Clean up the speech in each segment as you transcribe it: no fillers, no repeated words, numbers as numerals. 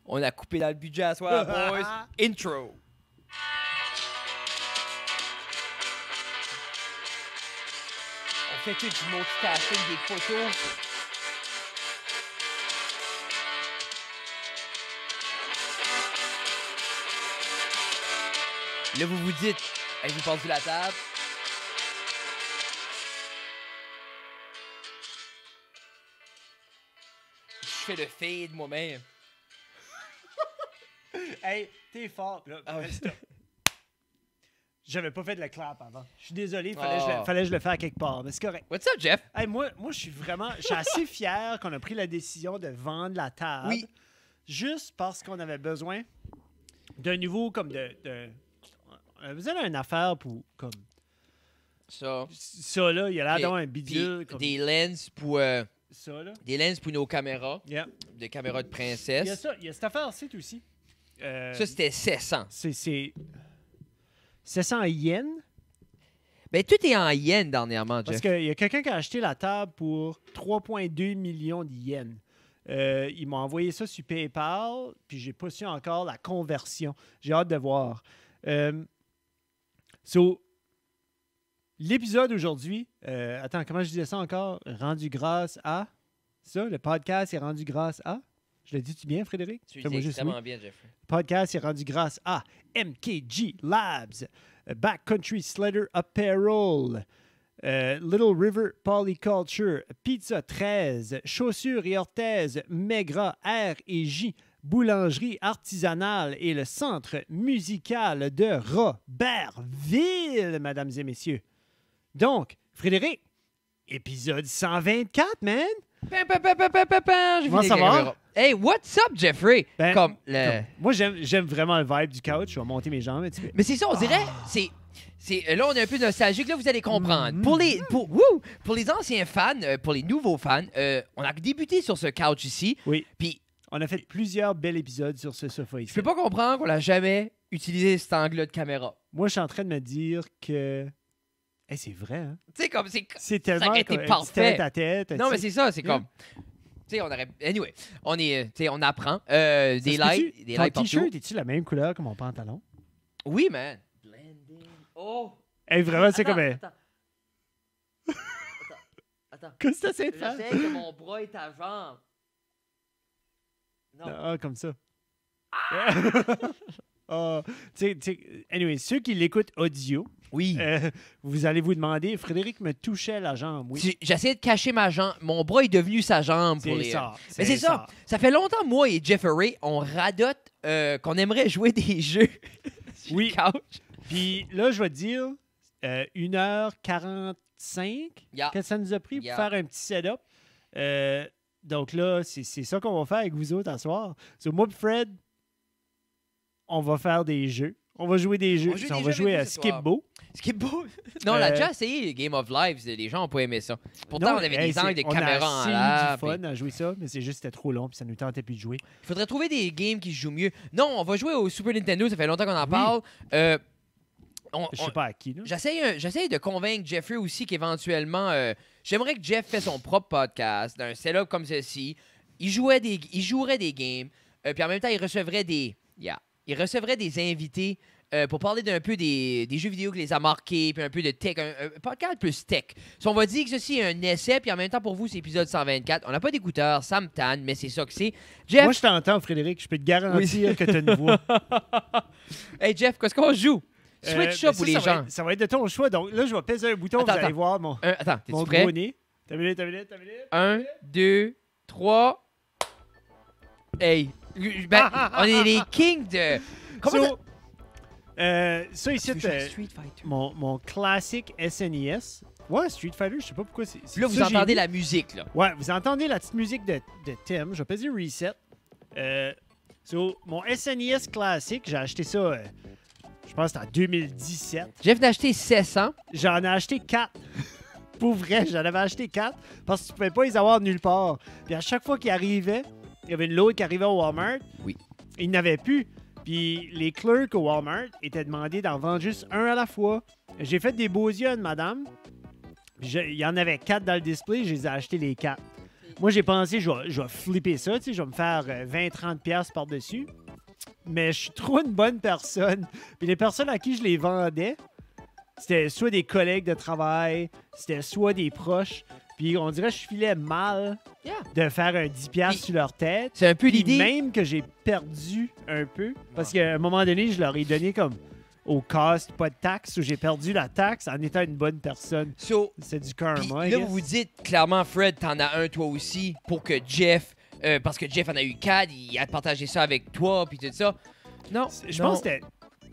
On a coupé dans le budget à soir, boys. Intro. On fait tout du multitasking, des photos. Là, vous vous dites, hey, vous passez la table. Je fais le fade moi-même. Hey, t'es fort. Là, stop. J'avais pas fait de la clap avant. Je suis désolé, fallait que je le fasse quelque part, mais c'est correct. What's up, Jeff? Hey, moi, je suis assez fier qu'on a pris la décision de vendre la table. Oui. Juste parce qu'on avait besoin d'un nouveau, comme on avait besoin d'une affaire pour, comme... Ça. Ça, là, il y a l'air Puis- d'avoir un bidule. Puis Comme des lenses pour... ça, là. Des lenses pour nos caméras. Yeah. Des caméras de Il y a princesse. ça, il y a cette affaire-ci aussi. Ça, c'était 700. C'est 700 yens. Ben, tout est en yens dernièrement, Jeff. Parce qu'il y a quelqu'un qui a acheté la table pour 3,2 millions de yens. Il m'a envoyé ça sur PayPal, puis j'ai pas su encore la conversion. J'ai hâte de voir. L'épisode aujourd'hui, attends, comment je disais ça encore? Rendu grâce à... Ça, le podcast est rendu grâce à... Je le dis-tu bien, Frédéric? Tu le Fais-moi dis juste extrêmement oui. bien, Jeffrey. Le podcast est rendu grâce à MKG Labs, Backcountry Sledder Apparel, Little River Polyculture, Pizza 13, Chaussures et Orthèses, Maigra, R et J, Boulangerie artisanale et le Centre musical de Robertville, mesdames et messieurs. Donc, Frédéric, épisode 124, man! J'ai Comment fini ça avec la va? caméra. Hey, what's up, Jeffrey? Comme, moi, j'aime vraiment le vibe du couch. Je vais monter mes jambes un petit peu. Mais c'est ça, on dirait... Là, on est un peu nostalgique. Là, vous allez comprendre. Pour les anciens fans, pour les nouveaux fans, on a débuté sur ce couch ici. Oui. Puis, On a fait plusieurs bels épisodes sur ce sofa ici. je peux pas comprendre qu'on n'a jamais utilisé cet angle-là de caméra. Moi, je suis en train de me dire que... Hey, c'est vrai, hein? Tu sais, comme... C'est tellement aurait été comme parfait. tête à tête. Non, mais c'est ça, c'est comme... Tu sais, on aurait... Anyway, on apprend. Des lights Ton partout. t-shirt, es-tu la même couleur que mon pantalon? Oui, man. Blending. Oh! Hey, vraiment, c'est comme... Attends. Qu'est-ce que t'essaies de faire? J'essaie que mon bras est ta jambe. Non. Ah, comme ça. Ah, anyway, ceux qui l'écoutent audio, Oui. vous allez vous demander, Frédéric me touchait la jambe, oui. J'essaie de cacher ma jambe. Mon bras est devenu sa jambe pour C'est les... ça. Mais c'est ça. Ça fait longtemps, moi et Jeffrey, on radote qu'on aimerait jouer des jeux sur Oui. le couch. Puis là, je vais te dire, 1h45 Yeah. que ça nous a pris Yeah. pour faire un petit setup. Donc là, c'est ça qu'on va faire avec vous autres à soir. Moi et Fred, on va faire des jeux. On va jouer des jeux. On va jouer à Skip-Bo. Skip-Bo. Non, on a déjà essayé Game of Lives. Les gens n'ont pas aimé ça. Pourtant, on avait des angles de caméra en On a l'air. assez eu du fun à jouer ça, mais c'est juste que c'était trop long puis ça nous tentait plus de jouer. Il faudrait trouver des games qui se jouent mieux. Non, on va jouer au Super Nintendo. Ça fait longtemps qu'on en parle. Je sais pas à qui, là. J'essaie de convaincre Jeffrey aussi qu'éventuellement, j'aimerais que Jeff fasse son propre podcast, d'un setup comme ceci. Il jouerait des games, puis en même temps, il recevrait des invités pour parler d'un peu des jeux vidéo qui les a marqués, puis un peu de tech, un podcast plus tech. On va dire que ceci est un essai, puis en même temps, pour vous, c'est épisode 124. On n'a pas d'écouteurs, ça me tanne, mais c'est ça que c'est. Jeff... Moi, je t'entends, Frédéric. Je peux te garantir que tu as une voix. Hey, Jeff, qu'est-ce qu'on joue? Switch ça pour les gens. Ça va être de ton choix. Donc là, je vais peser un bouton, vous allez voir mon Attends, t'es-tu gros prêt? nez. T'as vu? 1, 2, 3. Hey, ben, on est les kings de... Comment ça ici, Street Fighter. mon classique SNES. Ouais, Street Fighter, je sais pas pourquoi c'est. Là, vous entendez la musique, là. Ouais, vous entendez la petite musique de thème. Je vais peser reset. Mon SNES classique, j'ai acheté ça, je pense que c'était en 2017. Jeff n'a acheté 700. J'en ai acheté 4. Pour vrai, j'en avais acheté 4 parce que tu ne pouvais pas les avoir nulle part. Puis à chaque fois qu'il arrivait, il y avait une load qui arrivait au Walmart. Oui. Il n'avait plus. Puis les clercs au Walmart étaient demandés d'en vendre juste un à la fois. J'ai fait des beaux yeux à une madame. Il y en avait 4 dans le display, je les ai achetés les 4. Moi, j'ai pensé, je vais flipper ça, tu sais, je vais me faire 20-30$ par-dessus. Mais je suis trop une bonne personne. Puis les personnes à qui je les vendais, c'était soit des collègues de travail, c'était soit des proches. Puis on dirait que je filais mal de faire un 10$ sur leur tête. C'est un peu Puis l'idée. même que j'ai perdu un peu. Parce qu'à un moment donné, je leur ai donné comme au cost, pas de taxe, ou j'ai perdu la taxe en étant une bonne personne. So, C'est du puis karma. I là, guess. vous vous dites, clairement, Fred, t'en as un toi aussi, pour que Jeff, parce que Jeff en a eu 4, il a partagé ça avec toi, puis tout ça. Non, Je pense que c'était.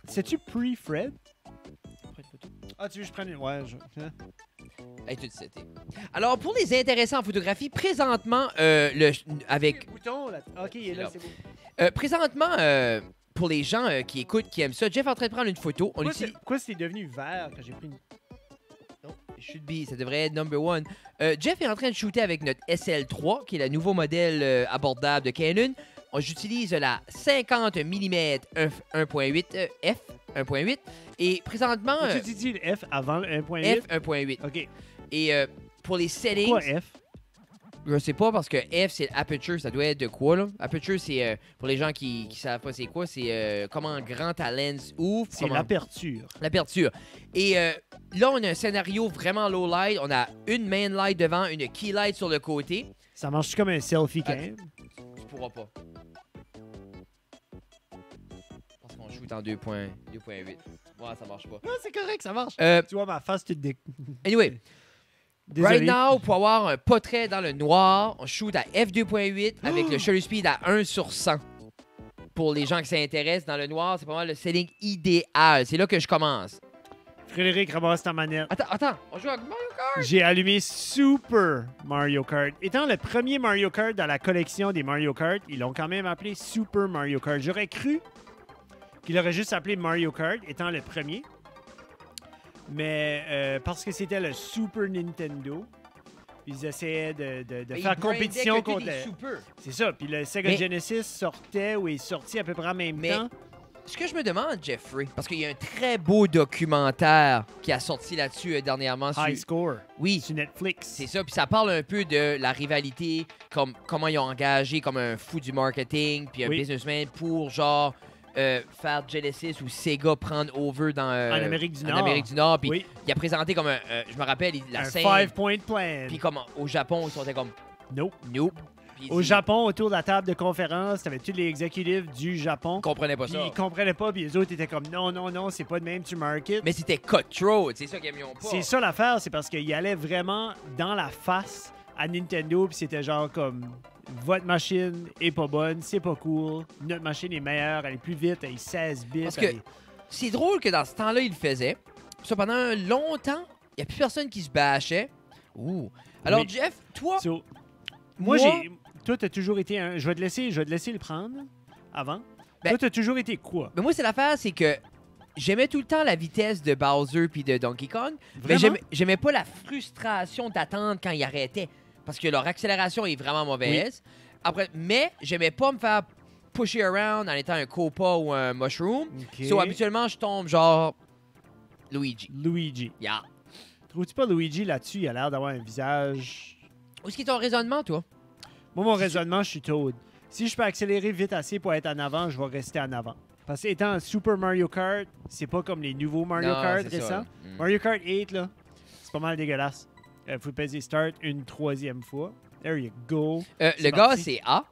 C'est-tu pre-Fred? Ah, tu veux que je prenne une. Ouais, hein? Hey, tout c'était. Alors, pour les intéressants en photographie, présentement, avec... Bouton, là. Ok, il est là, là. c'est bon. présentement, pour les gens qui écoutent, qui aiment ça, Jeff est en train de prendre une photo. On utilise... Pourquoi c'est devenu vert quand j'ai pris une. Non, should be, ça devrait être number one. Jeff est en train de shooter avec notre SL3, qui est le nouveau modèle abordable de Canon. J'utilise la 50 mm 1.8 f 1.8 et présentement Tu dis le F avant le 1.8? f 1.8. Ok. Et pour les settings, Pourquoi F? je sais pas parce que f c'est aperture, ça doit être de quoi là? Aperture c'est pour les gens qui savent pas c'est quoi, c'est comment grand ta lens ouvre. C'est comment- l'aperture. L'aperture. Et là, on a un scénario vraiment low light. On a une main light devant, une key light sur le côté. Ça marche comme un selfie cam. Tu pourras pas. Parce qu'on shoot en 2.8. Ouais, ça marche pas. Ah, c'est correct, ça marche. Euh, Tu vois ma face, tu te dé... anyway, Désolé. right now, pour avoir un portrait dans le noir, on shoot à f2.8 avec le shutter speed à 1/100. Pour les gens qui s'intéressent dans le noir, c'est pas mal le setting idéal. C'est là que je commence. Frédéric, ramasse ta manette. Attends, on joue avec Mario Kart? J'ai allumé Super Mario Kart. Étant le premier Mario Kart dans la collection des Mario Kart, ils l'ont quand même appelé Super Mario Kart. J'aurais cru qu'il aurait juste appelé Mario Kart, étant le premier. Mais parce que c'était le Super Nintendo, ils essayaient de Mais faire il compétition brandait que contre t'es des le... super. C'est ça. Puis le Sega Mais- Genesis sortait ou est sorti à peu près en même Mais- temps. Ce que je me demande, Jeffrey, parce qu'il y a un très beau documentaire qui a sorti là-dessus dernièrement. High Score Oui, sur Netflix. c'est ça. Puis ça parle un peu de la rivalité, comme comment ils ont engagé comme un fou du marketing, puis un Oui. businessman pour genre faire Genesis ou Sega prendre over dans En Amérique du en Nord. Amérique du Nord. Puis Oui, il a présenté comme un, je me rappelle la un scène. 5-point plan. Puis comme au Japon, ils sont comme Nope. nope. Puis il Au dit, Japon, autour de la table de conférence, t'avais tous les exécutifs du Japon. ils comprenaient pas Puis ça. ils comprenaient pas, puis les autres étaient comme non, c'est pas de même, tu market. Mais c'était cutthroat, c'est ça qu'ils aimions pas. C'est ça l'affaire, c'est parce qu'ils allaient vraiment dans la face à Nintendo, puis c'était genre comme votre machine est pas bonne, c'est pas cool, notre machine est meilleure, elle est plus vite, elle est 16 bits. Parce elle que- est- C'est drôle que dans ce temps-là, il le faisait. Ça, pendant longtemps, il n'y a plus personne qui se bâchait. Ouh. Alors, Oui. Jeff, toi, So, moi, Moi- toi, t'as toujours été un. Je vais te laisser le prendre avant. Ben- Toi, t'as toujours été quoi? mais moi, c'est l'affaire, c'est que j'aimais tout le temps la vitesse de Bowser puis de Donkey Kong, mais Vraiment? j'aimais pas la frustration d'attendre quand ils arrêtaient, parce que leur accélération est vraiment mauvaise. Après, mais j'aimais pas me faire pusher around en étant un Koopa ou un Mushroom. Ok. So, habituellement, je tombe genre Luigi. Luigi. Yeah. Trouves-tu pas Luigi là-dessus? Il a l'air d'avoir un visage. Où est-ce qui est ton raisonnement, toi? Moi, mon raisonnement, je suis Toad. Si je peux accélérer vite assez pour être en avant, je vais rester en avant. Parce que étant Super Mario Kart, c'est pas comme les nouveaux Mario Non, Kart c'est ça. récents. Mm. Mario Kart 8, là, c'est pas mal dégueulasse. Faut peser Start une 3e fois. There you go. Le C'est gars, parti. c'est A.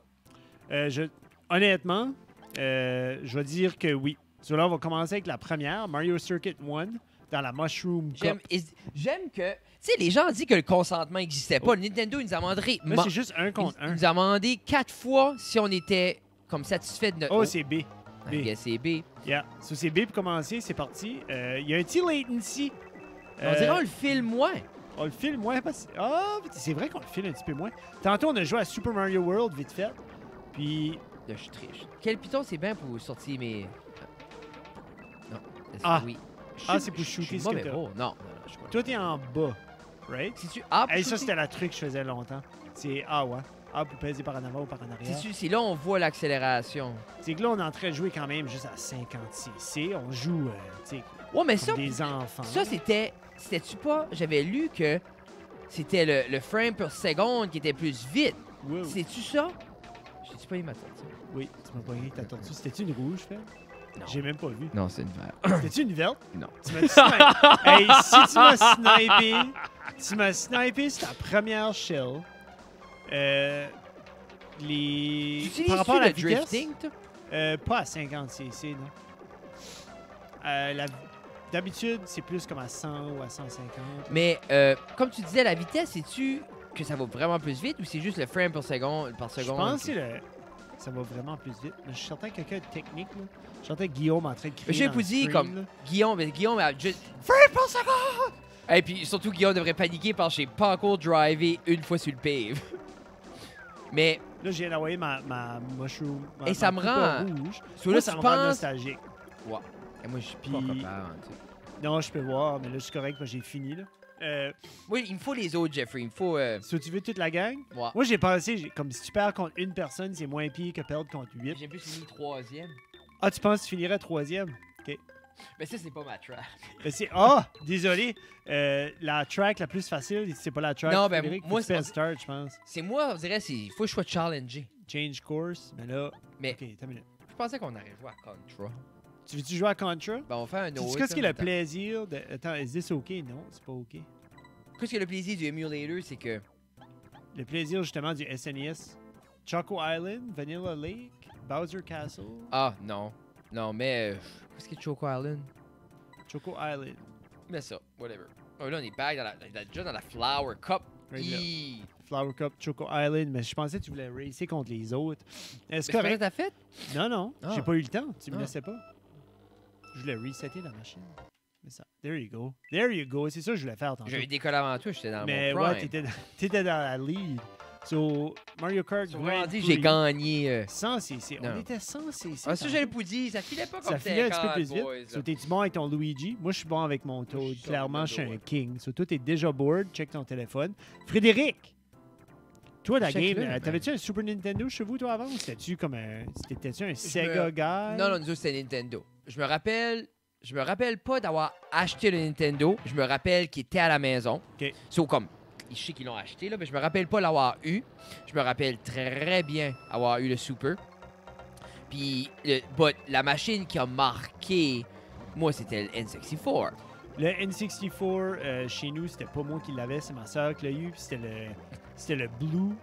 Honnêtement, je vais dire que oui. So là, on va commencer avec la première, Mario Circuit 1, dans la Mushroom J'aime Cup. j'aime que. Tu sais, les gens disent que le consentement n'existait pas. Le Nintendo, il nous a demandé. Là, c'est juste un contre il un. nous a demandé 4 fois si on était comme satisfait de notre. Oh, c'est B. I guess c'est B. Yeah. So, c'est B pour commencer, c'est parti. Il y a un petit latency. On dirait on le filme moins. On le file moins parce que... Ah, c'est vrai qu'on le file un petit peu moins. Tantôt, on a joué à Super Mario World vite fait. Puis... Là, je triche. Quel piton c'est bien pour sortir mes. Non. Ah. Oui. Ah, c'est pour shooter Je suis ce que mauvais. t'as. Oh, non, je suis pas. Toi, t'es en bas, right? Si tu. Ah, pour Hey, ça, shooter. c'était la truc que je faisais longtemps. C'est A, ouais. A pour peser par en avant ou par en arrière. C'est là on voit l'accélération. C'est que là, on est en train de jouer quand même juste à 50 cc. On joue, tu sais, Ouais, mais comme ça, des enfants. ça c'était. C'était-tu pas. J'avais lu que c'était le frame per seconde qui était plus vite. Wow. C'est-tu ça? J'ai-tu pas eu ma tortue? Oui, tu m'as pogné ta tortue. C'était-tu une rouge, Fred? Non. J'ai même pas vu. Non, c'est une verte. C'était-tu une verte? Non. Tu m'as snipé. Hey, si tu m'as snipé sur ta première shell, Tu par rapport à la le vitesse, drifting, toi? pas à 50 cc, non. D'habitude, c'est plus comme à 100 ou à 150. Mais comme tu disais, la vitesse, c'est-tu que ça va vraiment plus vite ou c'est juste le frame par seconde? Je pense que ça va vraiment plus vite. Mais je suis certain que quelqu'un de technique, là. Je sentais Guillaume en train de crier. Monsieur dans le Poudy, stream, comme là. Guillaume a juste frame par seconde! Et puis surtout, Guillaume devrait paniquer parce que j'ai pas encore drivé une fois sur le pave. Mais Là, je viens d'envoyer ma mushroom. Et ça me rend- rouge. so Moi, là, ça tu me rend penses. nostalgique. Ouais. Et moi, je suis pas Puis- capable. tu sais. Non, je peux voir, mais là, je suis correct, parce que j'ai fini, là. Oui, il me faut les autres, Jeffrey. Il me faut. Si tu veux toute la gang? Ouais. Moi, j'ai pensé, comme si tu perds contre une personne, c'est moins pire que perdre contre 8. J'ai plus fini troisième. Ah, tu penses que tu finirais troisième? Mais ça, c'est pas ma track. Désolé. La track la plus facile, c'est pas la track. Non, ben, Frédéric, moi, faut que tu fasses start, je pense. C'est moi, on dirait, il faut que je sois challengé. Change course, mais là. Mais Ok, t'as une minute. je pensais qu'on allait jouer à Contra. Tu veux-tu jouer à Contra? Ben, on va faire un Tu autre. sais qu'est-ce qui est le attends. plaisir de. Attends, is this OK? Non, c'est pas OK. Qu'est-ce que le plaisir du emulator, c'est que. Le plaisir, justement, du SNES. Choco Island, Vanilla Lake, Bowser Castle, Ah, non. Non, mais. Qu'est-ce que Choco Island? Choco Island. Mais ça, whatever. Oh, là, on est back déjà dans la Flower Cup. Right là. Hi. Flower Cup, Choco Island, mais je pensais que tu voulais racer contre les autres. Mais Est-ce c'est pas ça que correct? t'as fait? Non, non, Ah. j'ai pas eu le temps. Tu me Ah. laissais pas. Je voulais resetter la machine. Mais ça, there you go. There you go. C'est ça que je voulais faire tantôt. J'avais décollé avant toi, j'étais dans Mais mon ouais, prime. t'étais dans la lead. So, Mario Kart Sur Grand Randy, Prix, j'ai gagné. 100 cc. Non. On était 100 cc. Ah, ça, tantôt. j'allais pas dire. Ça filait pas comme Ça filait un petit peu 50, plus vite. boys, So, là. t'es-tu bon avec ton Luigi? Moi, je suis bon avec mon Toad. je suis Clairement, je suis sur le un king. So, toi, t'es déjà bored. Check ton téléphone. Frédéric! Toi, la Check-le, game, man. t'avais-tu un Super Nintendo chez vous, toi, avant? Ou c'était-tu comme un... C'était-tu un Sega guy? Non, non, nous autres, c'était Nintendo. Je me rappelle pas d'avoir acheté le Nintendo. Je me rappelle qu'il était à la maison. OK. So, comme, je sais qu'ils l'ont acheté, là, mais je me rappelle pas l'avoir eu. Je me rappelle très bien avoir eu le Super. Puis, la machine qui a marqué, moi, c'était le N64. Le N64, chez nous, c'était pas moi qui l'avais, c'est ma soeur qui l'a eu. Puis c'était le Blue.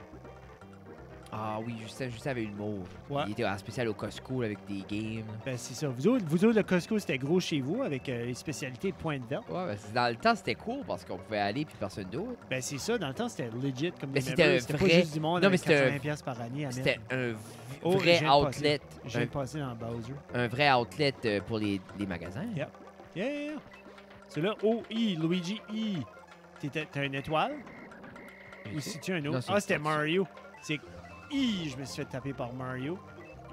Ah oui, juste avait une mauve. Ouais. Il était en spécial au Costco là, avec des games. Ben, c'est ça. Vous autres, le Costco, c'était gros chez vous avec les spécialités de pointe verte. Ouais, ben, dans le temps, c'était cool parce qu'on pouvait aller puis personne d'autre. Ben, c'est ça. Dans le temps, c'était legit comme Mais des c'était members. un C'était vrai- pas juste du monde Non, mais avec c'était un- 80$ piastres par année à C'était mettre. un Oh, je vrai viens de passer. outlet. Je viens de passer dans Bowser. Un vrai outlet pour les magasins. Yeah. Yeah! C'est là, O-I, Luigi I. T'as une étoile? Ou si tu as un Non, autre? c'est Ah, une c'était statue. Mario. C'est I, je me suis fait taper par Mario.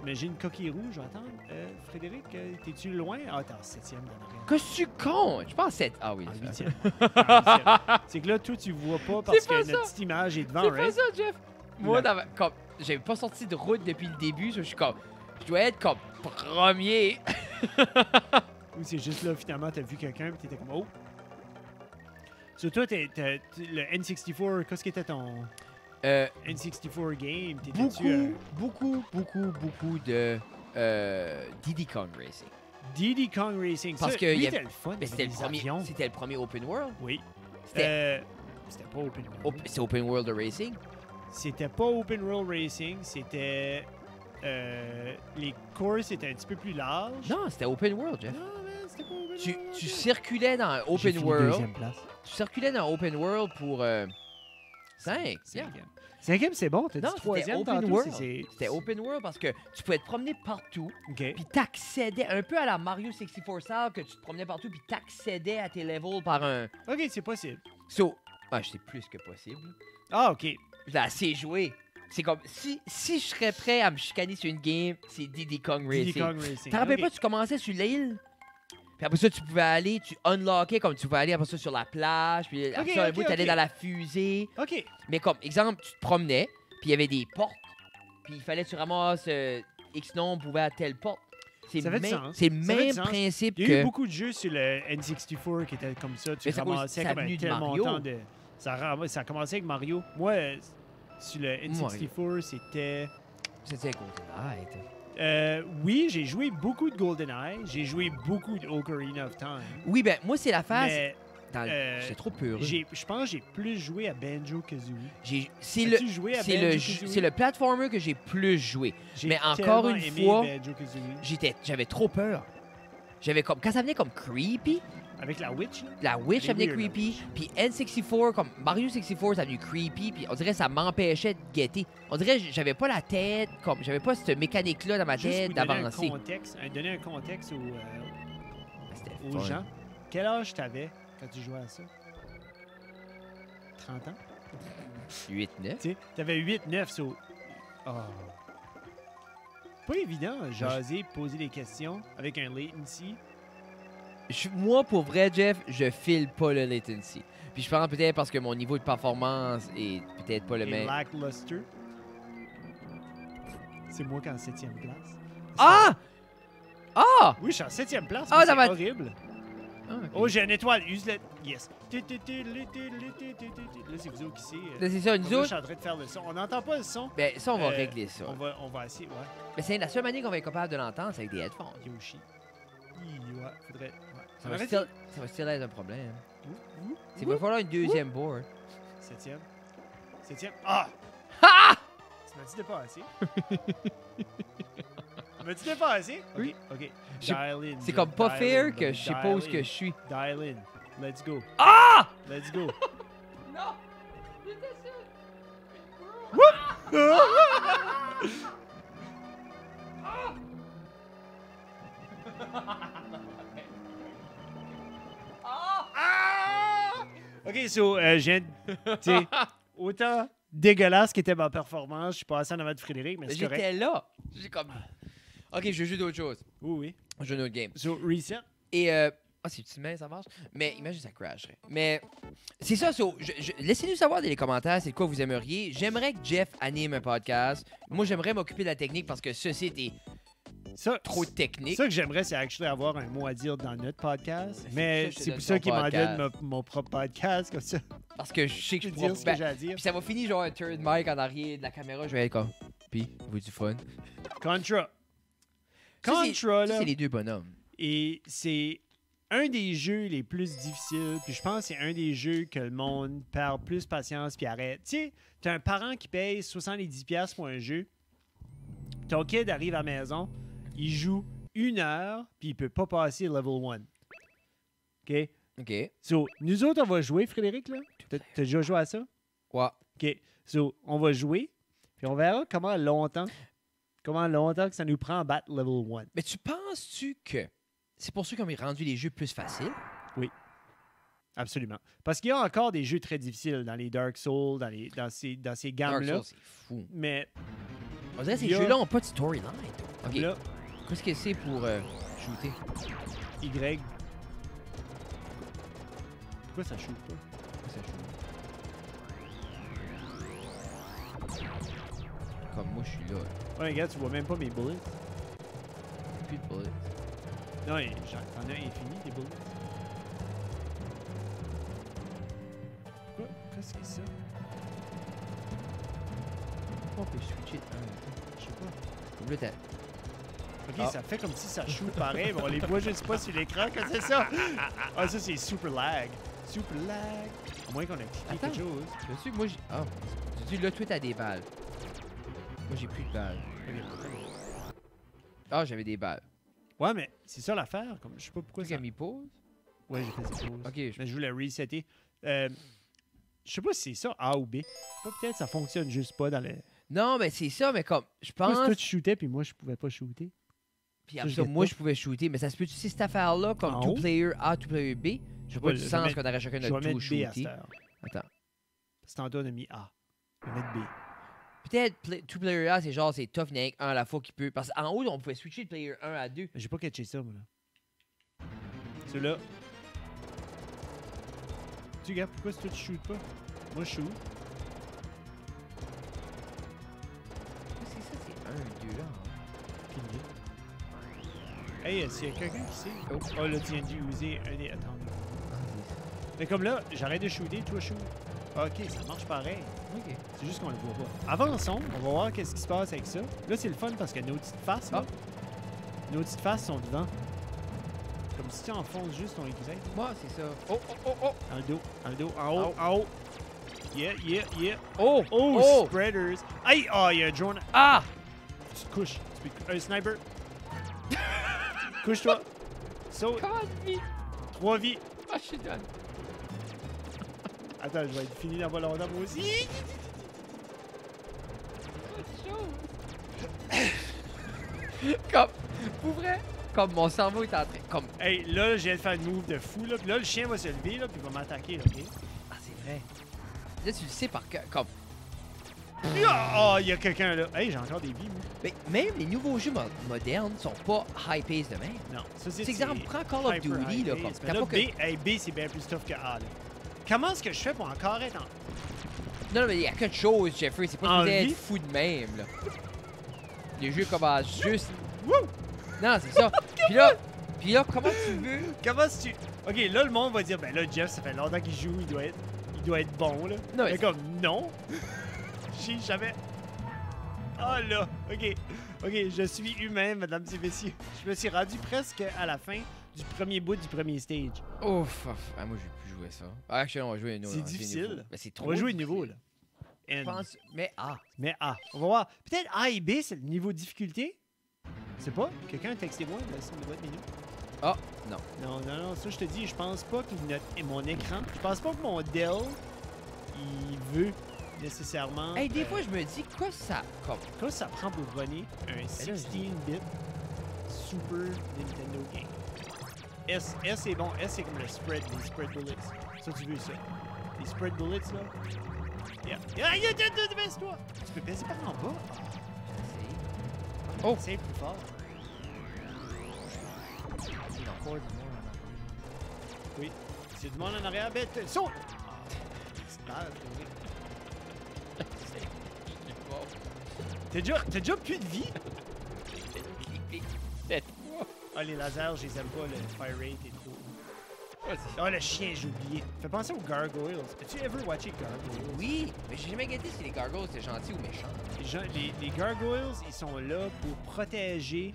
Mais j'ai une coquille rouge, attends. Frédéric, t'es-tu loin? Ah, t'es en 7e dans l'arrière. Qu'est-ce que tu comptes? Je pense que c'est... Ah oui, En c'est 8e. En 8e. C'est que là, toi, tu vois pas parce pas que ça. notre petite image est devant, C'est pas right? ça, Jeff. Moi, La- comme, j'avais pas sorti de route depuis le début, so je suis comme... Je dois être comme premier. Ou c'est juste là, finalement, t'as vu quelqu'un et t'étais comme, oh. Sur toi, le N64, qu'est-ce qui était ton N64 game? T'étais-tu Beaucoup de Diddy Kong Racing. Diddy Kong Racing? Parce Ça, que lui, il y c'était le fun. Mais il y avait des avions. c'était le premier open world. Oui. C'était C'était pas Open World. c'est open world de racing. C'était pas Open World Racing, c'était... les courses étaient un petit peu plus larges. Non, c'était open world, Jeff. Non, man, c'était pas Open Tu World. circulais dans un J'ai open fini world. deuxième place. Tu circulais dans open world pour 5. Cinquième, c'est bon. T'as Non, dit c'était troisième open tantôt, world. c'est- C'était open world parce que tu pouvais te promener partout, OK. puis t'accédais un peu à la Mario 64 style que tu te promenais partout puis t'accédais à tes levels par un. OK, c'est possible. So, c'est plus que possible. Ah, OK. J'ai assez joué. C'est comme si je serais prêt à me chicaner sur une game, c'est Diddy Kong Racing. Diddy Kong Racing. T'en rappelles OK. pas, tu commençais sur l'île, puis après ça, tu pouvais aller, tu unlockais comme tu pouvais aller après ça sur la plage, puis après Ok, ça, un ok, bout, t'allais ok. dans la fusée. OK. Mais comme, exemple, tu te promenais, puis il y avait des portes, puis il fallait que tu ramasses X nombre pouvait à telle porte. C'est Ça le fait du même, sens. c'est le Ça fait du même sens. principe Il y a eu que... beaucoup de jeux sur le N64 qui étaient comme ça. Tu Mais c'est à cause- ramassais ça comme a un venu de tel Mario. montant de... Ça a commencé avec Mario. Moi, Sur le N64, c'était... C'était GoldenEye. Oui, j'ai joué beaucoup de GoldenEye. J'ai joué beaucoup de Ocarina of Time. Oui, ben, moi, c'est la phase... Mais J'étais trop peureux. je pense que j'ai plus joué à Banjo-Kazooie. C'est As-tu joué à Banjo-Kazooie? le platformer que j'ai plus joué. J'ai Mais encore tellement une aimé fois, Banjo-Kazooie. j'avais trop peur. Quand ça venait comme creepy, Avec la Witch, là? la Witch, ça Elle est venait weird, creepy. Puis N64, comme Mario 64, ça venait creepy. Puis on dirait que ça m'empêchait de guetter. On dirait que j'avais pas la tête, comme j'avais pas cette mécanique-là dans ma Juste tête pour donner d'avancer. donner un contexte C'était aux fun. gens. Quel âge t'avais quand tu jouais à ça? 30 ans? 8-9. Tu sais, t'avais 8-9, so... Oh. Pas évident, jaser, poser des questions avec un latency. Moi, pour vrai, Jeff, je file pas le latency. Puis je pense peut-être parce que mon niveau de performance est peut-être pas le Et même. lackluster. C'est moi qui est en 7e place. Ah! Ah! Oui, je suis en 7e place, Ah, mais dans c'est ma- horrible. Ah, ok. Oh, j'ai une étoile. Use-le. Yes. Là, c'est vous autres qui c'est. Là, c'est ça, nous Là, je autres. suis en train de faire le son. On n'entend pas le son. Ben, ça, on va Euh, régler ça. On va essayer, ouais. Mais c'est la seule manière qu'on va être capable de l'entendre, c'est avec des headphones. Yoshi. Ouais, faudrait... Ouais. Ça va still être un problème. Ouh, Il va falloir une deuxième board. 7e. 7e. Ah! Ah! Tu m'as dit de pas assez? Tu m'as dit de pas assez? Ok, Oui. ok. Je- Dial in. C'est comme pas dial fair in, que je dial suppose in, que je suis. Dial in. Let's go. Ah! Let's go. Non! Ok, so, je viens de... Tu sais, autant dégueulasse qu'était ma performance, je suis passé en avant de Frédéric, mais c'est correct. J'étais là. J'ai comme. Ok, je joue d'autres choses. Oui, oui. Je joue une autre game. So, reset. Et ah, si tu mets, ça marche. Mais imagine, ça crasherait. Mais c'est ça. Laissez-nous savoir dans les commentaires c'est quoi vous aimeriez. J'aimerais que Jeff anime un podcast. Moi, j'aimerais m'occuper de la technique parce que ceci était Ça, trop technique. Ça que j'aimerais, c'est actually avoir un mot à dire dans notre podcast. C'est Mais pour ça que je te c'est donne pour ça ton qu'il m'en podcast. donne mon propre podcast, comme ça. Parce que je sais que Je je peux pourrais. dire ce que Ben, j'ai à dire. puis ça va finir genre un third mic en arrière de la caméra. Je vais être comme. Puis, vous du fun. Contra. Ça, Contra, ça, là. c'est les deux bonhommes. Et c'est un des jeux les plus difficiles. Puis je pense que c'est un des jeux que le monde perd plus patience puis arrête. Tu sais, t'as un parent qui paye 70$ pour un jeu. Ton kid arrive à la maison, il joue 1 heure, puis il peut pas passer level 1. OK? OK. So, nous autres, on va jouer, Frédéric, là. T'as déjà joué à ça? Ouais. OK. So, on va jouer, puis on verra comment longtemps que ça nous prend à battre level 1. Mais tu penses-tu que c'est pour ça qu'ils ont rendu les jeux plus faciles? Absolument. Parce qu'il y a encore des jeux très difficiles dans les Dark Souls, dans ces Dark gammes-là. Souls, c'est fou. Mais On dirait que ces Il y a- jeux-là n'ont pas de storyline. OK. là, Qu'est-ce que c'est pour shooter? Y. Pourquoi ça shoot pas? Pourquoi ça shoot? Comme moi, je suis là. Ouais, regarde, tu vois même pas mes bullets. Plus de bullets. Non, t'en as infini, des bullets. Quoi? Qu'est-ce que c'est ça? On peut switcher de Je sais pas. Comme là, t'as... Ok, Ah. ça fait comme si ça shoot pareil, mais on les voit juste pas sur l'écran que c'est ça. Ah, ça, c'est super lag. Super lag. À moins qu'on ait cliqué Attends. quelque chose. Tu vois-tu, moi, j'ai... Ah, tu dis là, toi, t'as des balles. Moi, j'ai plus de balles. Ah, j'avais des balles. Ouais, mais c'est ça l'affaire. Comme, je sais pas pourquoi Tu ça... as mis pause? Ouais, j'ai fait ça. Pause. OK, je... Mais je voulais resetter. Je sais pas si c'est ça, A ou B. Peut-être ça fonctionne juste pas dans le... Non, mais c'est ça, mais comme... Je Pourquoi pense... toi tu shootais puis moi je pouvais pas shooter? Puis Ça, après je ça, guette moi, pas. je pouvais shooter. Mais ça se peut-tu sais cette affaire-là, comme En two haut? player A, two player B? Je sais pas Ouais, du je vais sens mettre- qu'on aurait chacun Je vais notre mettre tour B à cette shooter. heure. Attends. Parce que tantôt on a mis A. Je vais mettre B. Peut-être two player A, c'est genre, c'est tough, il n'y en a qu'un à la fois qui peut. Parce qu'en haut, on pouvait switcher de player 1 à 2. Mais j'ai pas catché ça, moi, là. Celui-là. Tu regardes, pourquoi toi tu shootes pas? Moi je shoot. C'est ça, c'est 1, 2 là. Aucune idée. Hey, s'il y a quelqu'un qui sait. Oh, là, tu viens d'user un des. Attends. Mais comme là, j'arrête de shooter, toi shoot. OK, ça marche pareil. OK. C'est juste qu'on le voit pas. Avançons, on va voir qu'est-ce qui se passe avec ça. Là, c'est le fun parce que nos petites faces, là, nos petites faces sont devant. Comme si tu enfonces juste ton Y. Moi, c'est ça. Oh, oh, oh, oh. Dans le dos, en haut, en haut. Yeah. Oh! Oh, Oh! spreaders. Aïe, oh, il y a un drone. Ah! Tu te couches. Un sniper. Couche-toi. Saute. Comment de vie? 3 vies. Ah, je suis done. Attends, je vais être fini dans pas longtemps, moi aussi. Comme, pour vrai, comme mon cerveau est en train. Comme. Hey, là, je viens de faire une move de fou, là. Puis là, le chien va se lever, là, puis il va m'attaquer, là, OK? Ah, c'est vrai. Là, tu le sais par cœur. Comme. Oh, il y a quelqu'un, là. Hey, j'ai encore des vies, moi. Mais même les nouveaux jeux modernes sont pas high pace de même. Non, ça, C'est exemple, prends Call of hyper Duty, là. high Comme, pace. t'as Mais là, pas B, que... hey, B, c'est bien plus tough que A, là. Comment est-ce que je fais pour encore être en... Non, mais il y a quelque chose, Jeffrey. C'est pas supposé Envie? être fou de même, là. Les jeux commencent juste. Wouh! Non, c'est ça. Puis là, comment tu veux. Comment est-ce que tu... OK, là, le monde va dire, ben là, Jeff, ça fait longtemps qu'il joue, il doit être bon, là. Non, mais mais- comme, non. J'avais... Ah, là, OK, je suis humain, mesdames et messieurs. Je me suis rendu presque à la fin du premier bout du premier stage. Ouf. Ah, moi, je vais plus jouer ça. Ah, actuellement, on va jouer un nouveau. C'est difficile. Ben, c'est On trop va jouer difficile. niveau, là. Je N. pense. Mais Mais A. On va voir. Peut-être A et B, c'est le niveau de difficulté? Je sais pas. Quelqu'un textez-moi, laissez une boîte minute. Ah, non. Non, ça, je te dis, je pense pas que mon écran... Je pense pas que mon Dell, il veut nécessairement... Hey, des fois, je me dis, quoi ça. Comme. Quoi ça prend pour runner un 16-bit Super Nintendo game? S est bon. S, c'est comme le spread, les spread bullets. Ça, tu veux ça. Les spread bullets, là. Baisse-toi! Tu peux baisser par en bas? Oh! C'est plus fort. Il y a encore du monde en arrière. Oui. C'est du monde en arrière. Bête. Saute! C'est grave, T'as déjà plus de vie? Ah, les lasers, je les aime pas. Le fire rate est trop. Ah, le chien, j'ai oublié. Fait penser aux gargoyles. As-tu ever watché Gargoyles? Oui, mais j'ai jamais guetté si les gargoyles étaient gentils ou méchants. Les gargoyles, ils sont là pour protéger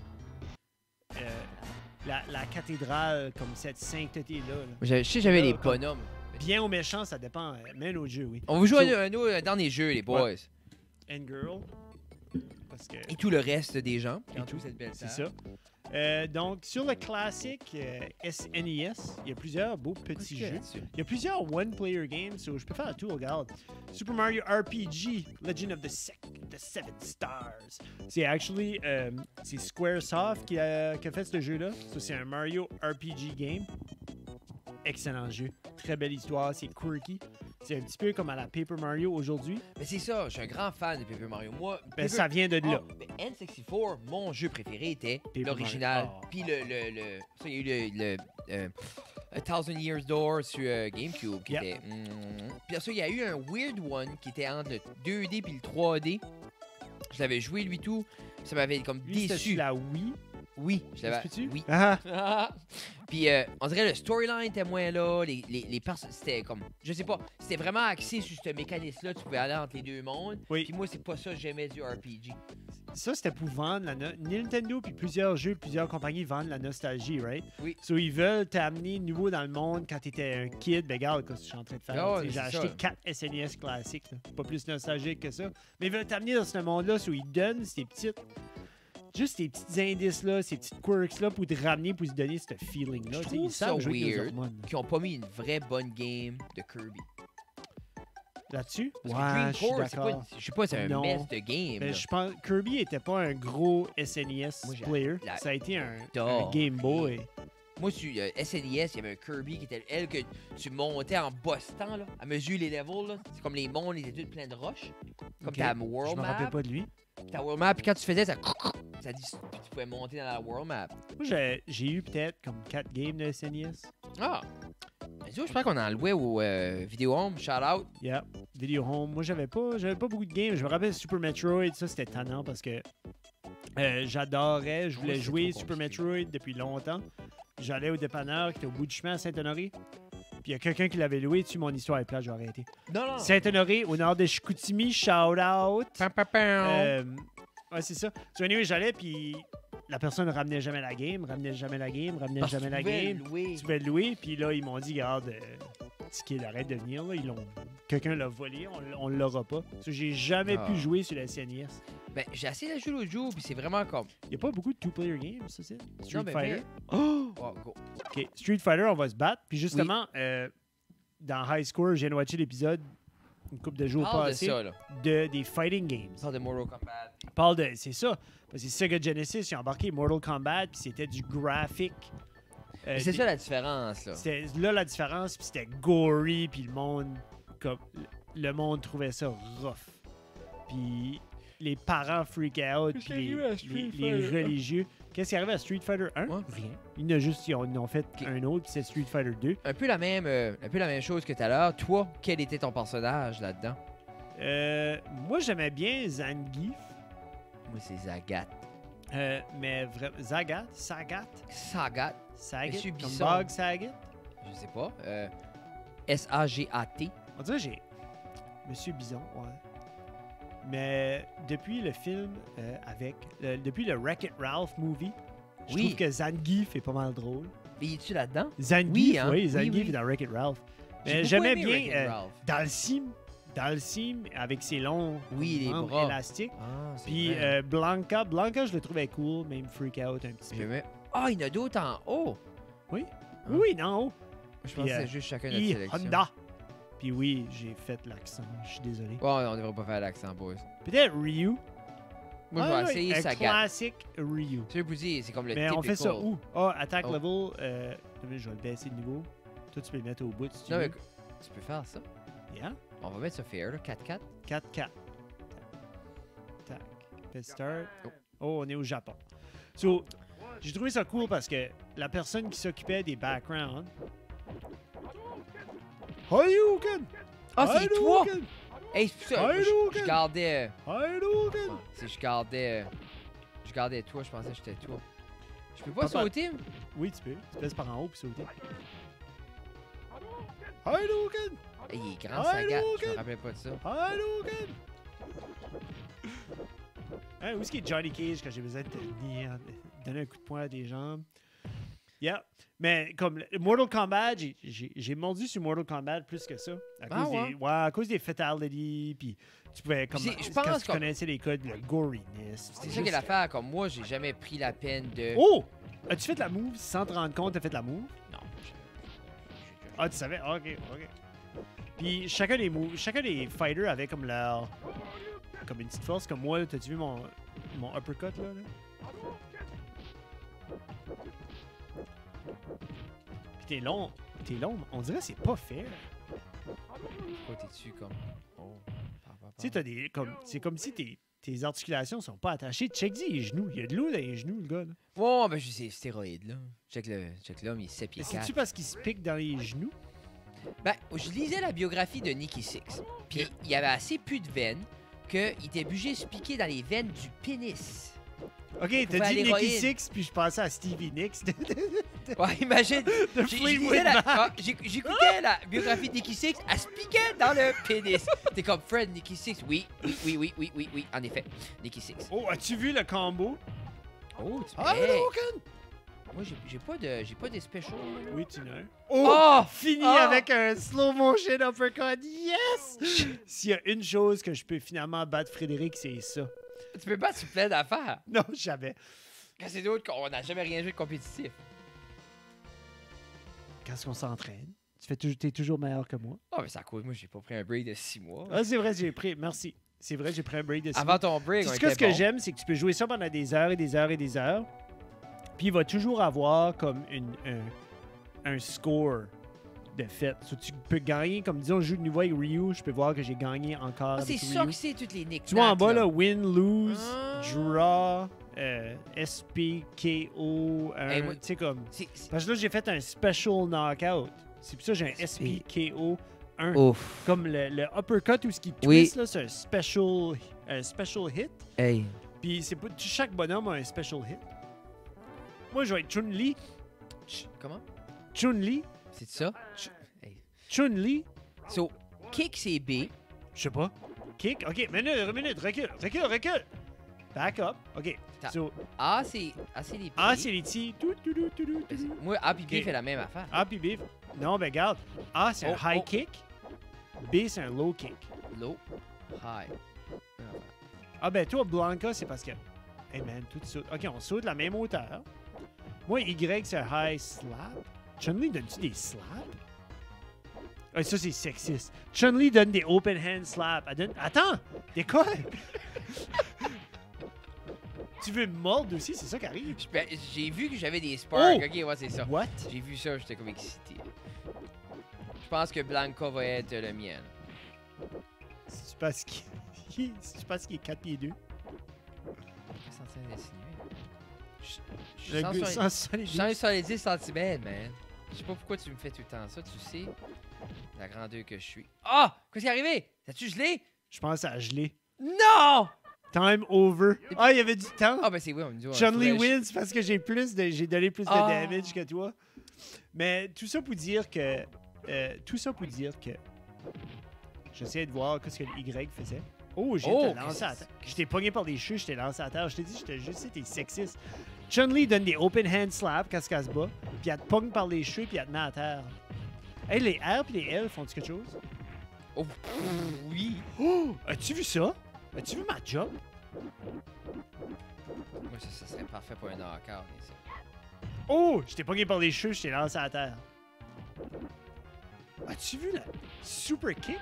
la cathédrale comme cette sainteté-là. Là. Je sais j'avais les Comme- bonhommes. Bien ou méchant, ça dépend. Mais un autre jeu, oui. On va jouer So- un dernier jeu, les boys. And Girl. Parce que Et tout le reste des gens. Et Dans tout, toute cette belle c'est salle. ça. Donc, sur le classique SNES, il y a plusieurs beaux petits jeux. Il y a plusieurs one-player games, so je peux faire un tour, regarde. Super Mario RPG, Legend of the Seven Stars. C'est actually, c'est Squaresoft qui a fait ce jeu-là. So, c'est un Mario RPG game. Excellent jeu. Très belle histoire, c'est quirky. C'est un petit peu comme à la Paper Mario aujourd'hui. Mais c'est ça, je suis un grand fan de Paper Mario. Moi, Ben, Paper- ça vient de là. Ah, mais N64, mon jeu préféré était Paper l'original. Mario. Oh. Puis ça, il y a eu le A Thousand Years Door sur GameCube qui Yep. était. Puis ça, il y a eu un Weird One qui était entre le 2D puis le 3D. Je l'avais joué lui tout. Ça m'avait comme Lui, c'était déçu. sur la Wii. Oui, je l'avais. Ça se peut-tu? Oui. Ah, Puis on dirait le storyline était moins là, les personnes, c'était comme, je sais pas, c'était vraiment axé sur ce mécanisme-là, tu pouvais aller entre les deux mondes. Oui. Puis moi, c'est pas ça que j'aimais du RPG. ça, c'était pour vendre Nintendo puis plusieurs jeux, plusieurs compagnies vendent la nostalgie, right? Oui. So, ils veulent t'amener nouveau dans le monde quand t'étais un kid. Ben, regarde, ce que je suis en train de faire. Ah Tu sais, ouais, j'ai c'est acheté ça. 4 SNES classiques. Là. Pas plus nostalgique que ça. Mais ils veulent t'amener dans ce monde-là, so ils donnent ces petites... Juste ces petits indices-là, ces petites quirks-là pour te ramener, pour te donner ce feeling-là. Je Tu sais, ils trouve ça savent jouer avec nos weird hormones. qu'ils ont pas mis une vraie bonne game de Kirby. Là-dessus? Parce Ouais, que Dream je suis Force, c'est pas, d'accord. je sais pas, c'est un Non. mess de game. Ben, là. je pense Kirby était pas un gros SNES Moi, j'ai- player. la- Ça a été un Dog. Game Boy. Moi, sur SNES, il y avait un Kirby qui était elle que tu montais en bossant, là, à mesure les levels. Là. C'est comme les mondes étaient tous pleins de roches. Comme Ok. ta Je World me Map. rappelle pas de lui. Ta World Map, puis quand tu faisais ça, ça dit tu pouvais monter dans la World Map. Moi, j'ai eu peut-être comme 4 games de SNES. Ah! Mais tu vois, je pense qu'on en louait au Vidéo Home, shout out. Yeah, Video Home. Moi, j'avais pas beaucoup de games. Je me rappelle Super Metroid, ça c'était tannant parce que j'adorais, je voulais c'est jouer trop Super compliqué. Metroid depuis longtemps. J'allais au dépanneur qui était au bout du chemin à Saint-Honoré. Puis il y a quelqu'un qui l'avait loué. Tu mon histoire est plate, j'ai arrêté. Non. Saint-Honoré, au nord de Chicoutimi, shout out. Pam, pam, pam. Ouais, c'est ça. So, anyway, j'allais, puis la personne ramenait jamais la game. Parce que tu Tu pouvais pouvais le louer, puis là, ils m'ont dit, regarde, Ticket, arrête de venir. Là. Quelqu'un l'a volé, on l'aura pas. So, j'ai jamais pu jouer sur la SNES. Ben, j'ai essayé de jouer l'autre jour, puis c'est vraiment comme... Il n'y a pas beaucoup de two-player games, ça, c'est? Street Non, mais Fighter. mais- Oh! Oh, go. OK, Street Fighter, on va se battre. Puis justement, dans High Score, je viens de watcher l'épisode une couple de jours Parle de passés ça, là. des fighting games. Parle de Mortal Kombat. Parle de... C'est ça. Parce que Sega Genesis, ils ont embarqué Mortal Kombat, puis c'était du graphic. C'est ça la différence, là. C'était là la différence, puis c'était gory, puis le monde trouvait ça rough. Puis les parents freak out, Qu'est-ce qui puis arrive à Street les Fighter religieux. Qu'est-ce qui arrivait à Street Fighter 1? Ouais. Rien. Ils ont fait Ok. un autre, puis c'est Street Fighter 2. Un peu la même chose que tout à l'heure. Toi, quel était ton personnage là-dedans? Moi, j'aimais bien Zangief, Moi, c'est Zagat. mais vraiment... Sagat? Sagat? Sagat? Monsieur Comme Bisson. Bug Sagat? Je sais pas. S-A-G-A-T. On dirait que j'ai... Monsieur Bison, ouais. Mais depuis le film depuis le Wreck-It Ralph movie, je Oui. trouve que Zangief est pas mal drôle. Mais es-tu là-dedans? Zangief, Oui, hein? oui, Zangief Oui. est dans Wreck-It Ralph. J'ai Mais beaucoup j'aimais aimé bien Wreck-It Ralph. Dalsim, avec ses longs Oui, les membres bras. élastiques. Ah, c'est Puis vrai. Blanca, je le trouvais cool, même freak out un petit peu. J'aimais... Ah, il y en a d'autres en haut! Oui, Hein? oui, non. Je pensais que c'était juste chacun notre Et sélection. Honda. Puis oui, j'ai fait l'accent, je suis désolé. Ouais, on devrait pas faire l'accent, boys. Peut-être Ryu. Moi, je vais essayer un Sagat. classique Ryu. Tu veux vous dire, c'est comme le Mais on fait ça où? Attack Oh. level. Je vais le baisser de niveau. Toi, tu peux le mettre au bout si tu Non, veux. mais tu peux faire ça. Yeah. On va mettre ça fair, là, 4-4. 4-4. Tac. Press start. Oh. Oh, on est au Japon. So, j'ai trouvé ça cool parce que la personne qui s'occupait des backgrounds. Hadouken! Ah, c'est toi! Hadouken! Hey, c'est pour ça. moi, Hadouken! je gardais. Hadouken! Si je gardais. Je gardais toi, je pensais que j'étais toi. Je peux pas Papa. sauter? Oui, tu peux. Tu passes par en haut puis sauter. Hadouken! Hey, il est grand, Sagat. Je me Hadouken! rappelais pas de ça. Hadouken! Hein, où est-ce qu'il est Johnny Cage quand j'ai besoin de donner un coup de poing à des jambes? Yeah. Mais comme Mortal Kombat, j'ai mordu sur Mortal Kombat plus que ça. À cause des fatalities, puis tu pouvais comme Puis je quand pense tu comme- connaissais les codes, le goriness. C'est ça qui est l'affaire. Comme moi, j'ai jamais pris la peine de. Oh! As-tu fait la move sans te rendre compte, t'as fait la move? Non. Ah, tu savais? Ah, ok. Puis chacun des fighters avait comme comme une petite force. Comme moi, t'as-tu vu mon uppercut là? Puis t'es long. On dirait que c'est pas fair. Pourquoi t'es dessus comme. Oh. Tu sais, c'est comme si tes articulations sont pas attachées. Check les genoux. Il y a de l'eau dans les genoux, le gars. Là. Ouais, ben, je sais, stéroïdes, là. Check l'homme, il est 7 pieds Mais 4. c'est-tu parce qu'il se pique dans les genoux? Ben, je lisais la biographie de Nicky Six. Puis il y avait assez plus de veines qu'il était obligé de se piquer dans les veines du pénis. Ok, faire t'as dit Nicky l'héroïne. Six, puis je pensais à Stevie Nicks. Ouais, imagine. de Fleetwood Mac. J'écoutais la biographie de Nicky Six, elle se piquait dans le pénis. T'es comme Fred, Nicky Six. Oui, en effet. Nicky Six. Oh, as-tu vu le combo? Oh, tu Ah, hey. Hadouken! Moi, j'ai pas de special. Oui, tu n'as un. Oh! Fini Oh! avec un slow motion uppercut. Yes! S'il y a une chose que je peux finalement battre Frédéric, c'est ça. Tu peux pas, tu plein d'affaires. Non, jamais. Quand c'est d'autres qu'on n'a jamais rien joué de compétitif. Quand est-ce qu'on s'entraîne? T'es toujours meilleur que moi. Oh, mais ça cause, moi, j'ai pas pris un break de 6 mois. Ah, c'est vrai, j'ai pris. Merci. C'est vrai, j'ai pris un break de 6 Avant ton break, on Ce était que bon. j'aime, c'est que tu peux jouer ça pendant des heures et des heures et des heures. Puis il va toujours avoir comme un score de fait. So, tu peux gagner, comme disons, je joue de nouveau avec Ryu, je peux voir que j'ai gagné encore. Ah, c'est avec ça Ryu. que c'est, toutes les nick Tu vois en bas, là, win, lose, Ah. draw, SP, KO, Hey, moi- tu sais comme... C'est... Parce que là, j'ai fait un special knockout. C'est pour ça que j'ai un SP, KO, 1. Ouf. Comme le uppercut ou ce qui Oui. twist, là, c'est un special hit. Hey. Puis c'est pas chaque bonhomme a un special hit. Moi, je vais être Chun-Li. Comment? Chun-Li. C'est ça? Hey. Chun-Li. So, kick, c'est B. Je sais pas. Kick. OK, minute. Recule. Back up. OK. Ta- So, A, c'est les pieds. A, c'est les petits. Moi, A puis B Ok. fait la même affaire. A puis B. Non, ben regarde. A, c'est un Oh, high oh. kick. B, c'est un low kick. Low, high. Ah ben toi, Blanca, c'est parce que... Hey man, tout saute. OK, on saute la même hauteur. Moi, Y, c'est un high slap. Chun-Li donne-tu des slaps? Ah, ça, c'est sexiste. Chun-Li donne des open hand slaps. Elle donne... Attends! Décolle! Tu veux me mordre aussi? C'est ça qui arrive. J'ai vu que j'avais des sparks. Oh! Ok, ouais, c'est ça. What? J'ai vu ça, j'étais comme excité. Je pense que Blanca va être le mien. C'est parce qu'il... C'est parce qu'il est 4 pieds 2. Qu'est-ce que t'es en train d'insinuer? Je Le sens gars, sur 170. 170 cm, man. Je sais pas pourquoi tu me fais tout le temps ça, tu sais. La grandeur que je suis. Ah! Qu'est-ce qui est arrivé? T'as-tu gelé? Je pense à geler. Non! Time over. Ah, il y avait du temps. Ah, ben c'est oui, on me dit. Chun-Li wins parce que j'ai donné plus de Ah. damage que toi. Mais tout ça pour dire que... J'essayais de voir ce que le Y faisait. Oh, j'ai Oh, été lancé à qu'est-ce- terre. Je t'ai pogné par les cheveux, je t'ai lancé à terre. Je t'ai dit, je sais, t'es sexiste. Chun-Li donne des open hand slaps quand elle se bat, puis elle te pogne par les cheveux, puis elle te met à terre. Hey, les R et les L font-tu quelque chose? Oh, oui. Oh! As-tu vu ça? As-tu vu ma job? Moi, ça serait parfait pour un knockout, bien sûr. Oh! Je t'ai pogné par les cheveux, je t'ai lancé à terre. As-tu vu la super kick?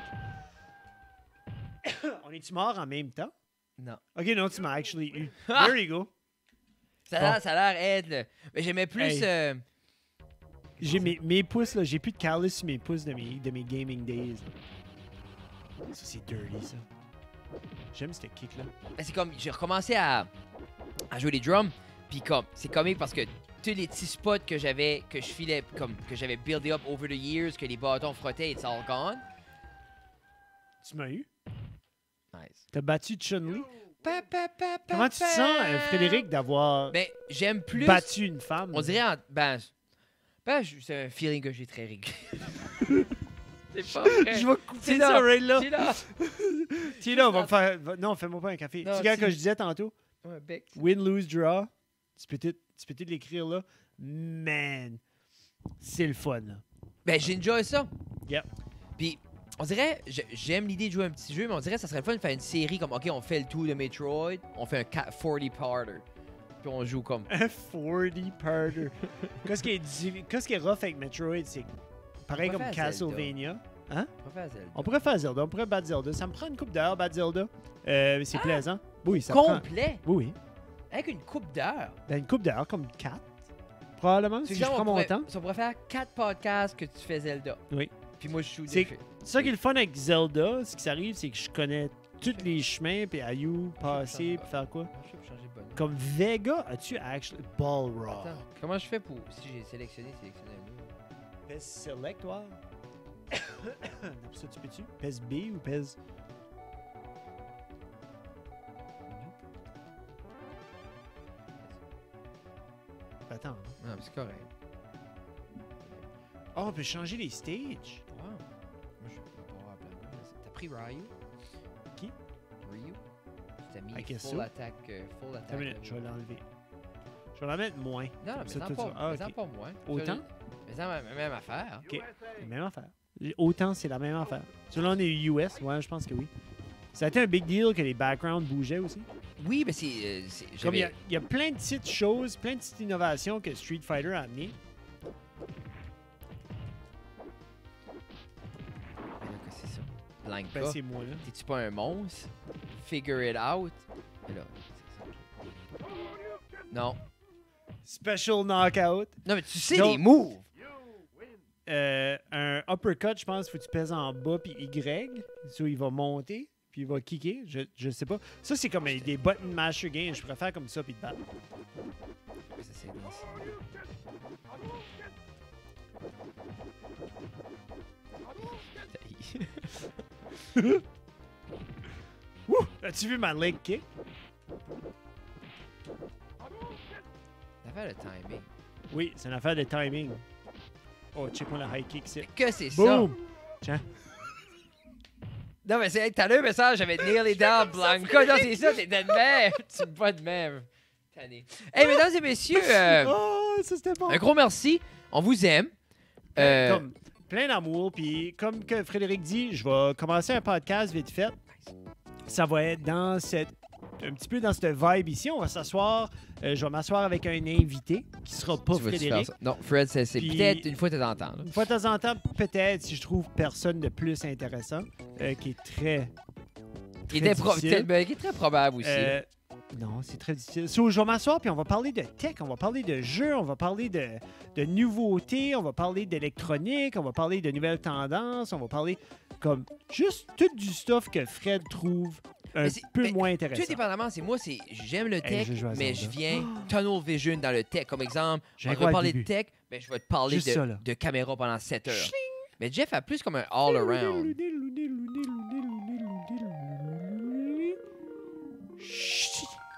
On est-tu mort en même temps? Non. Ok, non, tu m'as actually eu. There you go. Ça a l'air aide, là. Mais j'aimais plus. Hey. J'ai mes pouces, là, j'ai plus de callus sur mes pouces de mes gaming days. Ça, c'est dirty, ça. J'aime cette kick-là. C'est comme, j'ai recommencé à jouer les drums, puis comme, c'est comique parce que tous les petits spots que j'avais, que je filais, comme, que j'avais buildé up over the years, que les bâtons frottaient, it's all gone. Tu m'as eu? Nice. T'as battu Chun-Li? Comment tu te sens, Frédéric, d'avoir Ben, j'aime plus. battu une femme? On dirait, c'est un feeling que j'ai très régulier. C'est pas vrai. Je vais couper C'est ça, là. right là. C'est là. Tiens là, on va me faire... Non, fais-moi pas un café. Non, Tu regardes tu- que je disais tantôt? Ouais, bec. Win, lose, draw. Tu peux tout l'écrire là. Man, c'est le fun, là. Ben, j'enjoy ça. Yep. Puis, on dirait, j'aime l'idée de jouer un petit jeu, mais on dirait que ça serait le fun de faire une série comme, OK, on fait le tour de Metroid, on fait un 40-parter. Puis on joue comme... Un 40-parter. Qu'est-ce qui est rough avec Metroid, c'est pareil On comme pourrait faire Castlevania. Hein? On va faire Zelda. On pourrait faire Zelda, on pourrait battre Zelda. Ça me prend une coupe d'heure, battre Zelda. C'est plaisant. Oui, ça prend... Complet, Oui, oui. avec une coupe d'heures. Ben, une coupe d'heure, comme 4. Probablement, si je prends mon temps. On pourrait faire 4 podcasts que tu fais Zelda. Oui. Puis moi, je joue C'est des jeux. ça qui est le fun avec Zelda, ce qui s'arrive, c'est que je connais tous les chemins, puis à you, passer, puis faire quoi. Je peux changer de bonne. Comme Vega, as-tu actually... Balrog. Attends, comment je fais pour... Si j'ai sélectionné un autre. PES Select, ouais. Ça, tu peux-tu? PES B ou PES... Attends. Non, mais c'est correct. Oh, on peut changer les stages. Wow. Moi, je peux pas avoir plein de monde. T'as pris Ryu? Qui? Ryu? Tu t'as mis I guess full so. attack, full Attends attack. une minute, je vais l'enlever. Je vais l'en mettre moins. Non, mais Ça, ça toi, pas, tu- ah, mais ça ok. pas moins. Autant? Mais ça, même affaire. OK. Même affaire. Autant, c'est la même affaire. Celui-là, on est US. Ouais, je pense que oui. Ça a été un big deal que les backgrounds bougeaient aussi. Oui, mais c'est... Comme j'avais- il y a plein de petites choses, plein de petites innovations que Street Fighter a amené. Mais là, qu'est-ce que c'est ça? Blanca. Ben, c'est moi, là. T'es-tu pas un monstre? Figure it out. Mais là, c'est ça. Non. Special knockout. Non, mais tu sais Donc- les moves! Un uppercut, je pense, faut que tu pèses en bas puis Y. So, il va monter puis il va kicker. Je sais pas. Ça, c'est comme des button masher games. Je préfère comme ça puis te battre. Ça, c'est bien, ça. Ouh! As-tu vu ma leg kick? L'affaire de timing. Oui, c'est une affaire de timing. Oh, check-moi le high kick, c'est. Que c'est ça? Boom! Tiens. Non, mais c'est t'as un message, j'avais Nearly Down Blanca. Non, c'est ça, t'es de même. Tu me pas de même. Tanné. Hey, mesdames et messieurs, Oh, ça c'était bon. un gros merci. On vous aime. Comme plein d'amour. Puis comme que Frédéric dit, je vais commencer un podcast vite fait. Ça va être dans un petit peu dans cette vibe ici. On va s'asseoir. Je vais m'asseoir avec un invité qui sera pas Tu vas-tu faire Frédéric. ça? Non, Fred, c'est Puis- peut-être une fois de temps en temps. là. Une fois de temps en temps, peut-être, si je trouve personne de plus intéressant, qui est très. Qui très est difficile. qui est très probable aussi. Non, c'est très difficile. So, je vais m'asseoir puis on va parler de tech, on va parler de jeux, on va parler de nouveautés, on va parler d'électronique, on va parler de nouvelles tendances, on va parler comme juste tout du stuff que Fred trouve un Mais c'est- peu mais moins Tout intéressant. dépendamment, j'aime le tech, je joue à mais Zelda. je viens tunnel vision dans le tech. Comme exemple, J'ai on quoi va au parler de début? tech, ben, je vais te parler Juste ça, là. de caméra pendant 7 heures. Mais Jeff a plus comme un all-around.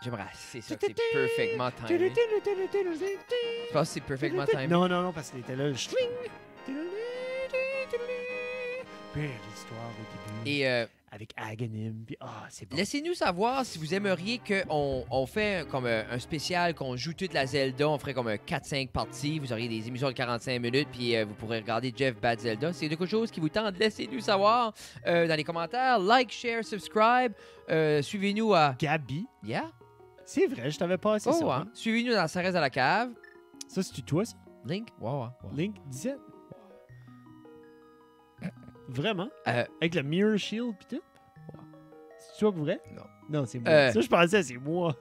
J'aimerais, c'est ça, c'est perfectement timé. Tu penses que c'est perfectement timé? Non, non, non, parce qu'il était là, le string. Belle histoire au début. Et Avec Aghanim, puis c'est bon. laissez-nous savoir si vous aimeriez qu'on fait comme un spécial, qu'on joue toute la Zelda, on ferait comme un 4-5 parties, vous auriez des émissions de 45 minutes, puis vous pourrez regarder Jeff Bad Zelda. C'est quelque chose qui vous tente, laissez-nous savoir dans les commentaires. Like, share, subscribe. Suivez-nous à... Gabi. Yeah? C'est vrai, je t'avais passé Oh, ça. hein. Suivez-nous dans Ça reste à la cave. Ça, c'est toi, ça? Link? Wow, wow. Link 17. Vraiment? Euh, Avec le Mirror Shield pis tout? C'est toi pour vrai? Non. Non, c'est moi. Euh. Ça, je pensais, c'est moi.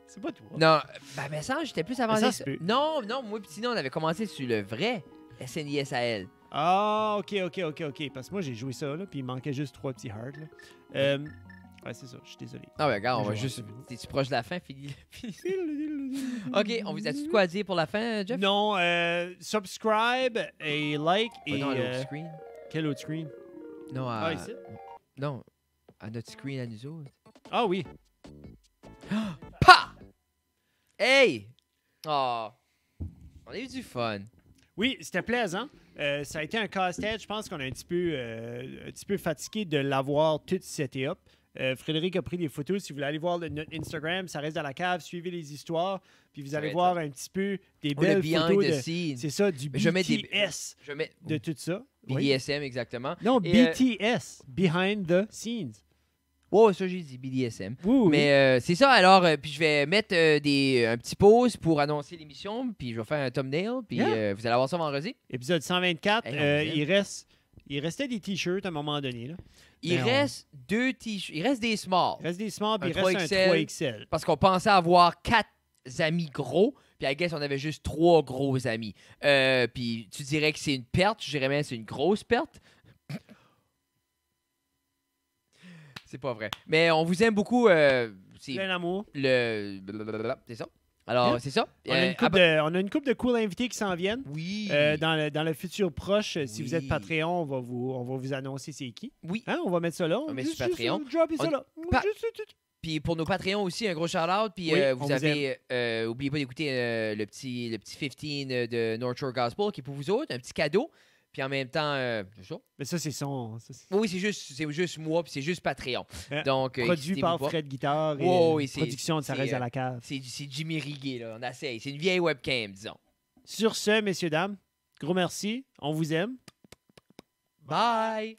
C'est pas toi. Non, ben, mais ça, j'étais plus avancé. ça que se ça. peut. Non, moi pis sinon, on avait commencé sur le vrai SNISAL. Ah, ok. Parce que moi, j'ai joué ça, là, puis il manquait juste 3 petits hearts, là. Ouais, c'est ça, je suis désolé. Ah, ben, regarde, on Je va vais juste. voir ça. T'es-tu proche de la fin, fini? Ok, on vous a-tu de quoi à dire pour la fin, Jeff? Non, subscribe et like Oh, et... non, à l'autre screen. Quel autre screen? Non, à. Ah, ici? Non, à notre screen à nous autres. Ah oui. Pa! Hey! Oh! On a eu du fun. Oui, c'était plaisant. Ça a été un casse-tête. Je pense qu'on est un petit peu fatigué de l'avoir tout seté up. Frédéric a pris des photos. Si vous voulez aller voir notre Instagram, ça reste dans la cave. Suivez les histoires. Puis vous allez va voir un petit peu des Le belles behind photos the de... scenes. C'est ça, du Mais je mets des- BTS Je mets. de tout ça. Oui. BDSM, exactement. Non, Et, BTS, Behind the Scenes. Oh, ça, j'ai dit BDSM. Oui, oui. Mais c'est ça, alors, puis je vais mettre un petit pause pour annoncer l'émission, puis je vais faire un thumbnail, puis Yeah. vous allez avoir ça vendredi. Épisode 124, Hey, on il restait des t-shirts à un moment donné. Là. Il Mais reste 2 t-shirts, il reste des smalls, Il reste des smalls, puis Un il reste un 3XL. 3XL. parce qu'on pensait avoir 4 amis gros, puis I guess on avait juste 3 gros amis. Puis tu dirais que c'est une perte, je dirais même que c'est une grosse perte. C'est pas vrai. Mais on vous aime beaucoup. C'est Plein d'amour. C'est ça. Alors, Yeah. c'est ça. On a une couple de cool invités qui s'en viennent. Oui. Dans le futur proche, si vous êtes Oui. Patreon, on va vous annoncer c'est qui. Oui. Hein, on va mettre ça là. On met Juste- sur Patreon. juste dropper ça On- là. Pa- Juste- Puis pour nos Patreons aussi, un gros shout-out. Puis Oui, vous on vous avez, oubliez pas d'écouter le petit 15 de North Shore Gospel qui est pour vous autres, un petit cadeau. Puis en même temps, c'est ça. Mais ça, c'est son. ça, c'est- Oui, c'est juste moi, puis c'est juste Patreon. Donc, Produit excitez-vous par pas. Fred Guitare et Ouais, oui, c'est- production de Ça c'est, reste à la cave. C'est Jimmy Riguet, là. On essaye. C'est une vieille webcam, disons. Sur ce, messieurs, dames, gros merci. On vous aime. Bye!